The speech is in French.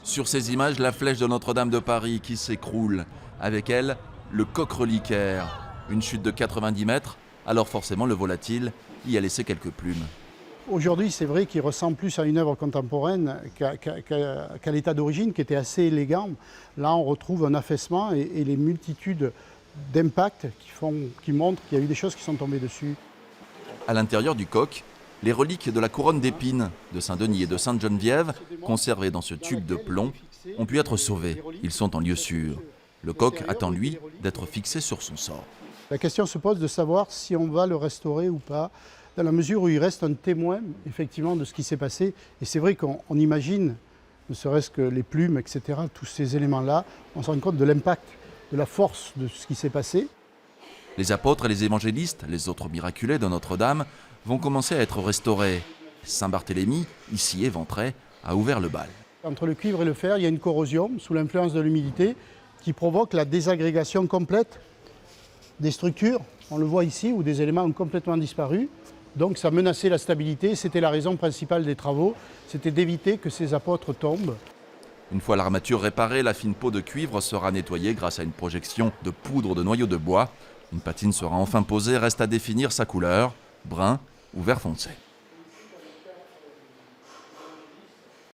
Sur ces images, la flèche de Notre-Dame de Paris qui s'écroule. Avec elle, le coq reliquaire. Une chute de 90 mètres, alors forcément le volatile y a laissé quelques plumes. Aujourd'hui, c'est vrai qu'il ressemble plus à une œuvre contemporaine qu'à l'état d'origine, qui était assez élégant. Là, on retrouve un affaissement et les multitudes d'impacts qui montrent qu'il y a eu des choses qui sont tombées dessus. À l'intérieur du coq, les reliques de la couronne d'épines de Saint-Denis et de Sainte-Geneviève, conservées dans ce tube de plomb, ont pu être sauvées. Ils sont en lieu sûr. Le coq attend, lui, d'être fixé sur son sort. La question se pose de savoir si on va le restaurer ou pas, dans la mesure où il reste un témoin, effectivement, de ce qui s'est passé. Et c'est vrai qu'on imagine, ne serait-ce que les plumes, etc., tous ces éléments-là, on se rend compte de l'impact, de la force de ce qui s'est passé. Les apôtres et les évangélistes, les autres miraculés de Notre-Dame, vont commencer à être restaurés. Saint-Barthélemy, ici éventré, a ouvert le bal. Entre le cuivre et le fer, il y a une corrosion sous l'influence de l'humidité qui provoque la désagrégation complète des structures. On le voit ici, où des éléments ont complètement disparu. Donc ça menaçait la stabilité. C'était la raison principale des travaux. C'était d'éviter que ces apôtres tombent. Une fois l'armature réparée, la fine peau de cuivre sera nettoyée grâce à une projection de poudre de noyaux de bois. Une patine sera enfin posée, reste à définir sa couleur, brun ou vert foncé.